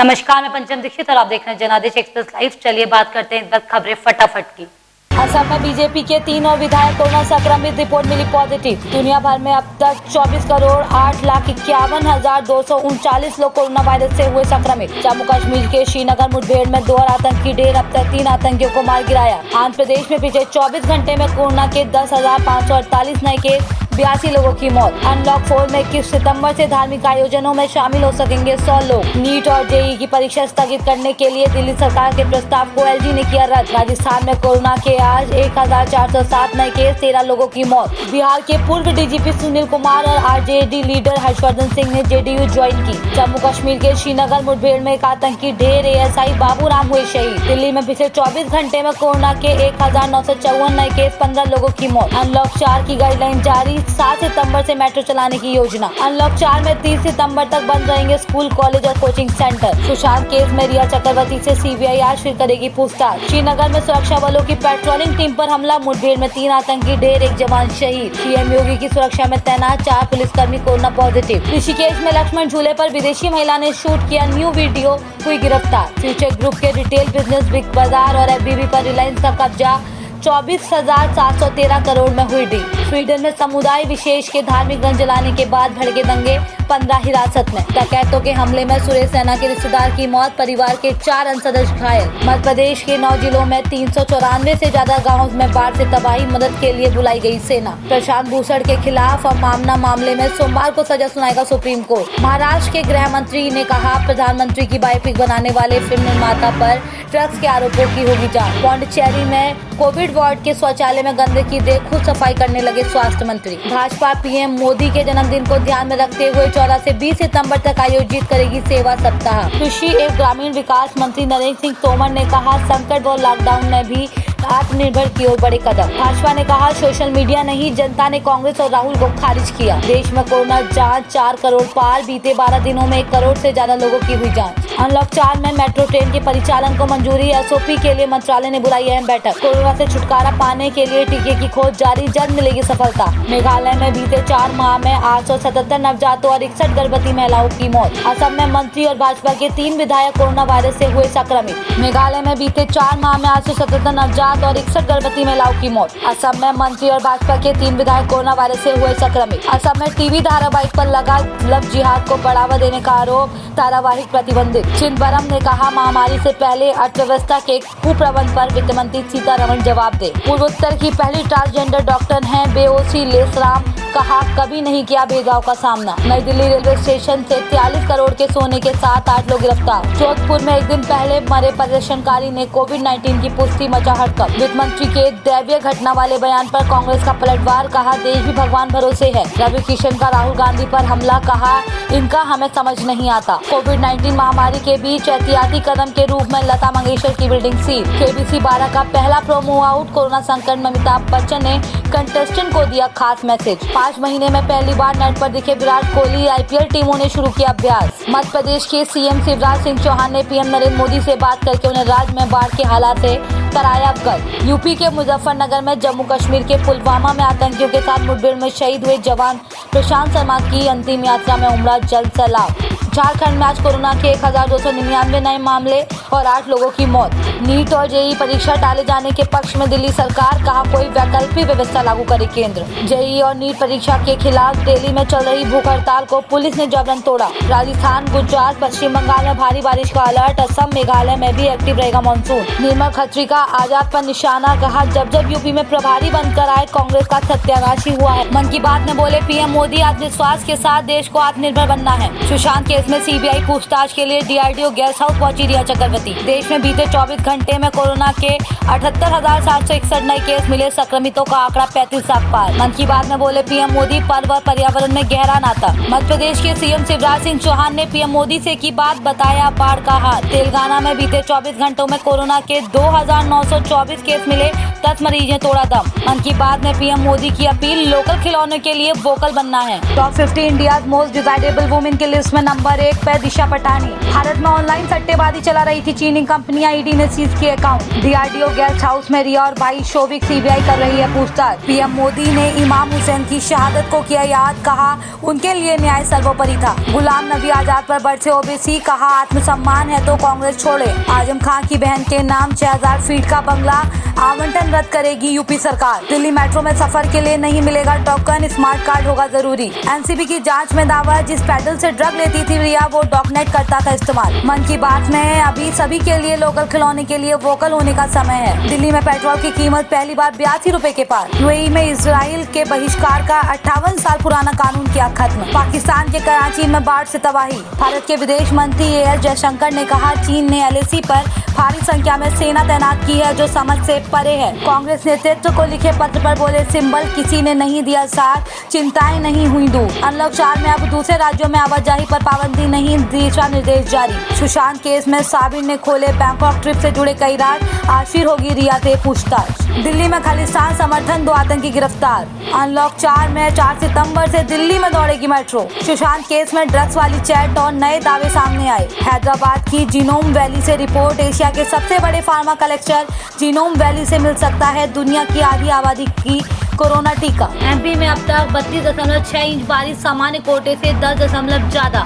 नमस्कार, मैं पंचम दीक्षित और आप देख रहे हैं जनादेश एक्सप्रेस लाइव। चलिए बात करते हैं इस वक्त खबरें फटाफट की। असम में बीजेपी के 3 और विधायक कोरोना संक्रमित, रिपोर्ट मिली पॉजिटिव। दुनिया भर में अब तक 24,08,51,239 लोग कोरोना वायरस से हुए संक्रमित। जम्मू कश्मीर के श्रीनगर मुठभेड़ में 2 और आतंकी ढेर, अब तक 3 आतंकियों को मार गिराया। आंध्र प्रदेश में पिछले 24 घंटे में कोरोना के 10,548 नए केस, 82 लोगों की मौत। अनलॉक 4 में 21 सितंबर से धार्मिक आयोजनों में शामिल हो सकेंगे 100 लोग। नीट और जेईई की परीक्षा स्थगित करने के लिए दिल्ली सरकार के प्रस्ताव को एलजी ने किया रद्द। राजस्थान में कोरोना के आज 1,407 नए केस, 13 लोगों की मौत। बिहार के पूर्व डीजीपी सुनील कुमार और आरजेडी लीडर हर्षवर्धन सिंह ने जेडीयू ज्वाइन की। जम्मू कश्मीर के श्रीनगर मुठभेड़ में एक आतंकी ढेर, एएसआई बाबूराम हुए शहीद। दिल्ली में पिछले 24 घंटे में कोरोना के 1,954 नए केस, 15 लोगों की मौत। अनलॉक 4 की गाइडलाइन जारी, 7 सितंबर से मेट्रो चलाने की योजना। अनलॉक 4 में 30 सितंबर तक बंद रहेंगे स्कूल, कॉलेज और कोचिंग सेंटर। सुशांत केस में रिया चक्रवर्ती से सीबीआई आज फिर करेगी पूछताछ। श्रीनगर में सुरक्षा बलों की पेट्रोलिंग टीम पर हमला, मुठभेड़ में 3 आतंकी ढेर, 1 जवान शहीद। सीएम योगी की सुरक्षा में तैनात 4 पुलिसकर्मी कोरोना पॉजिटिव। ऋषिकेश में लक्ष्मण झूले पर विदेशी महिला ने शूट किया न्यू वीडियो, हुई गिरफ्तार। फ्यूचर ग्रुप के रिटेल बिजनेस बिग बाजार और एफबीबी पर रिलायंस का कब्जा, 24,713 करोड़ में हुई डील। स्वीडन में समुदाय विशेष के धार्मिक ग्रंथ जलाने के बाद भड़के दंगे, 15 हिरासत में। डकैतों के हमले में सुरेश सेना के रिश्तेदार की मौत, परिवार के 4 अन्य सदस्य घायल। मध्य प्रदेश के 9 जिलों में 394 से ज्यादा गाँव में बाढ़ से तबाही, मदद के लिए बुलाई गई सेना। प्रशांत भूषण के खिलाफ अवमानना मामले में सोमवार को सजा सुनाएगा सुप्रीम कोर्ट। महाराष्ट्र के गृह मंत्री ने कहा, प्रधानमंत्री की बायोपिक बनाने वाले फिल्म निर्माता पर ड्रग्स के आरोपों की होगी जांच। पौंडीचेरी में कोविड वार्ड के शौचालय में गंदगी देख खुद सफाई करने लगे स्वास्थ्य मंत्री। भाजपा पीएम मोदी के जन्मदिन को ध्यान में रखते हुए 14 से 20 सितंबर तक आयोजित करेगी सेवा सप्ताह। कृषि एवं ग्रामीण विकास मंत्री नरेंद्र सिंह तोमर ने कहा, संकट व लॉकडाउन में भी आत्मनिर्भर की ओर बड़े कदम। भाजपा ने कहा, सोशल मीडिया नहीं, जनता ने कांग्रेस और राहुल को खारिज किया। देश में कोरोना जांच 4 करोड़ पार, बीते 12 दिनों में 1 करोड़ से ज्यादा लोगों की हुई जांच। अनलॉक 4 में मेट्रो ट्रेन के परिचालन को मंजूरी, एसओपी के लिए मंत्रालय ने बुलाई अहम बैठक। कोरोना से छुटकारा पाने के लिए टीके की खोज जारी, जल्द मिलेगी सफलता। मेघालय में बीते 4 माह में 877 नवजातों और 61 गर्भवती महिलाओं की मौत। असम में मंत्री और भाजपा के 3 विधायक कोरोना वायरस से हुए संक्रमित। मेघालय में बीते 4 माह में 877 नवजात और 61 गर्भवती महिलाओं की मौत। असम में मंत्री और भाजपा के 3 विधायक कोरोना वायरस से हुए संक्रमित। असम में टीवी धारावाहिक पर लगा लव जिहाद को बढ़ावा देने का आरोप, धारावाहिक प्रतिबंधित। चिदंबरम ने कहा, महामारी से पहले अर्थव्यवस्था के कुप्रबंधन पर वित्त मंत्री सीतारमण जवाब दे। पूर्वोत्तर की पहली ट्रांसजेंडर डॉक्टर हैं बेओसी लेसराम, कहा, कभी नहीं किया भेदभाव का सामना। नई दिल्ली रेलवे स्टेशन से 43 करोड़ के सोने के साथ 8 लोग गिरफ्तार। जोधपुर में एक दिन पहले मरे प्रदर्शनकारी ने कोविड-19 की पुष्टि, मचा हड़कंप। वित्त मंत्री के दैवीय घटना वाले बयान पर कांग्रेस का पलटवार, कहा, देश भी भगवान भरोसे है। रवि किशन का राहुल गांधी पर हमला, कहा, इनका हमें समझ नहीं आता। कोविड-19 महामारी के बीच एहतियाती कदम के रूप में लता मंगेशकर की बिल्डिंग सील। केबीसी 12 का पहला प्रोमो आउट, कोरोना संकट में अमिताभ बच्चन ने कंटेस्टेंट को दिया खास मैसेज। 5 महीने में पहली बार नेट पर दिखे विराट कोहली, आईपीएल टीमों ने शुरू किया अभ्यास। मध्य प्रदेश के सीएम शिवराज सिंह चौहान ने पीएम नरेंद्र मोदी से बात करके उन्हें राज्य में बाढ़ के हालात से कराया अवगत। यूपी के मुजफ्फरनगर में जम्मू कश्मीर के पुलवामा में आतंकियों के साथ मुठभेड़ में शहीद हुए जवान प्रशांत शर्मा की अंतिम यात्रा में उमड़ा जल सैलाब। झारखंड में आज कोरोना के 1,299 नए मामले और 8 लोगों की मौत। नीट और जेईई परीक्षा टाले जाने के पक्ष में दिल्ली सरकार, कहा, कोई वैकल्पिक व्यवस्था लागू करे केंद्र। जेईई और नीट परीक्षा के खिलाफ दिल्ली में चल रही भूख हड़ताल को पुलिस ने जबरन तोड़ा। राजस्थान, गुजरात, पश्चिम बंगाल में भारी बारिश का अलर्ट। असम, मेघालय में भी एक्टिव रहेगा मानसून। निर्मल खत्री का आजाद पर निशाना, कहा, जब जब यूपी में प्रभारी बनकर आए कांग्रेस का सत्यानाश ही हुआ है। मन की बात में बोले पीएम मोदी, आत्मविश्वास के साथ देश को आत्मनिर्भर बनना है। सुशांत केस में सीबीआई पूछताछ के लिए डीआरडीओ गेस्ट हाउस पहुंची रिया चक्रवर्ती। देश में बीते 24 घंटे में कोरोना के 78,761 नए केस मिले, संक्रमितों का आंकड़ा 35 लाख पार। मन की बात में बोले पीएम मोदी, पर्व और पर्यावरण में गहरा नाता। मध्य प्रदेश के सीएम शिवराज सिंह चौहान ने पीएम मोदी से की बात, बताया बाढ़ का हाल। तेलंगाना में बीते 24 घंटों में कोरोना के 2,924 केस मिले, 10 मरीज ने तोड़ा दम। मन की बात में पीएम मोदी की अपील, लोकल खिलौनों के लिए वोकल बनना है। Top 50 India most desirable women की लिस्ट में नंबर 1 पे दिशा पटानी। भारत में ऑनलाइन सट्टेबाजी चला रही थी चीनी कंपनियां, ईडी ने सीज किए अकाउंट। डीआरडीओ गेस्ट हाउस में रिया और भाई शोविक, सीबीआई कर रही है पूछताछ। पीएम मोदी ने इमाम हुसैन की शहादत को किया याद, कहा उनके लिए न्याय सर्वोपरि था। गुलाम नबी आजाद पर बरसे ओबीसी, कहा आत्मसम्मान है तो कांग्रेस छोड़े। आजम खान की बहन के नाम 6000 फीट का बंगला आवंटन रद्द करेगी यूपी सरकार। दिल्ली मेट्रो में सफर के लिए नहीं मिलेगा टोकन, स्मार्ट कार्ड होगा जरूरी। एनसीबी की जांच में दावा, जिस पैडल से ड्रग लेती थी रिया वो डॉकनेट करता था इस्तेमाल। मन की बात में अभी सभी के लिए लोकल खिलौने के लिए वोकल होने का समय है। दिल्ली में पेट्रोल की कीमत पहली बार 82 रुपए के पार। यूएई में इजराइल के बहिष्कार का 58 साल पुराना कानून किया खत्म। पाकिस्तान के कराची में बाढ़ से तबाही। भारत के विदेश मंत्री एएस जयशंकर ने कहा चीन ने एलएसी पर भारी संख्या में सेना तैनात की है जो समझ से परे है। कांग्रेस नेतृत्व को लिखे पत्र पर बोले सिंबल किसी ने नहीं दिया साथ, चिंताएं नहीं हुई दूर। अनलॉक 4 में अब दूसरे राज्यों में आवाजाही पर पाबंदी नहीं, दिशा निर्देश जारी। सुशांत केस में साबिर ने खोले बैंकॉक ट्रिप से जुड़े कई राज, आज फिर होगी रिया से पूछताछ। दिल्ली में खालिस्तान समर्थन 2 आतंकी गिरफ्तार। अनलॉक 4 में 4 सितंबर से दिल्ली में दौड़ेगी मेट्रो। सुशांत केस में ड्रग्स वाली चैट और नए दावे सामने आए। हैदराबाद की जीनोम वैली से रिपोर्ट, एशिया के सबसे बड़े फार्मा कलेक्टर जीनोम वैली से मिल सकता है दुनिया की आधी आबादी की कोरोना टीका। एमपी में अब तक 32.6 इंच बारिश, सामान्य कोटे से 10 ज्यादा।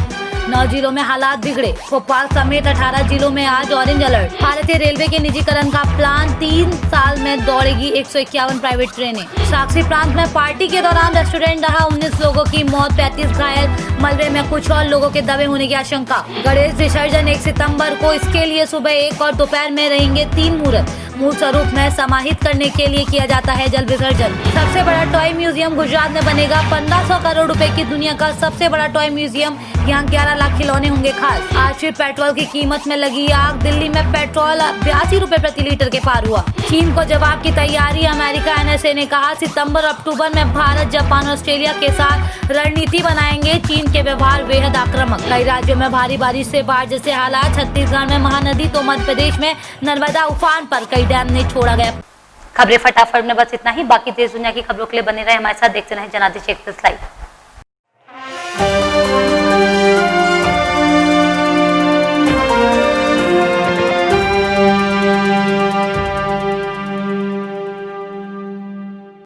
9 जिलों में हालात बिगड़े। भोपाल समेत 18 जिलों में आज ऑरेंज अलर्ट। भारतीय रेलवे के निजीकरण का प्लान, 3 साल में दौड़ेगी 151 प्राइवेट ट्रेनें। साक्षी प्रांत में पार्टी के दौरान रेस्टोरेंट रहा, 19 लोगों की मौत, 35 घायल। मलबे में कुछ और लोगों के दबे होने की आशंका। गणेश विसर्जन 1 सितंबर को, इसके लिए सुबह 1 और दोपहर में रहेंगे 3 मुहूर्त। मूल स्वरूप में समाहित करने के लिए किया जाता है जल विसर्जन। सबसे बड़ा टॉय म्यूजियम गुजरात में बनेगा। 1500 करोड़ रुपए की दुनिया का सबसे बड़ा टॉय म्यूजियम, यहाँ 11 लाख खिलौने होंगे खास। आज फिर पेट्रोल की कीमत में लगी आग। दिल्ली में पेट्रोल 82 रुपए प्रति लीटर के पार हुआ। चीन को जवाब की तैयारी। अमेरिका एनएसए ने कहा सितंबर अक्टूबर में भारत, जापान, ऑस्ट्रेलिया के साथ रणनीति बनाएंगे। चीन के व्यवहार बेहद आक्रामक। कई राज्यों में भारी बारिश से बाढ़ जैसे हालात। छत्तीसगढ़ में महानदी तो मध्य प्रदेश में नर्मदा उफान पर, कई डैम ने छोड़ा गया। खबरें फटाफट में बस इतना ही। बाकी देश दुनिया की खबरों के लिए बने रहे हमारे साथ, देखते रहे जनादेश एक्सप्रेस लाइव।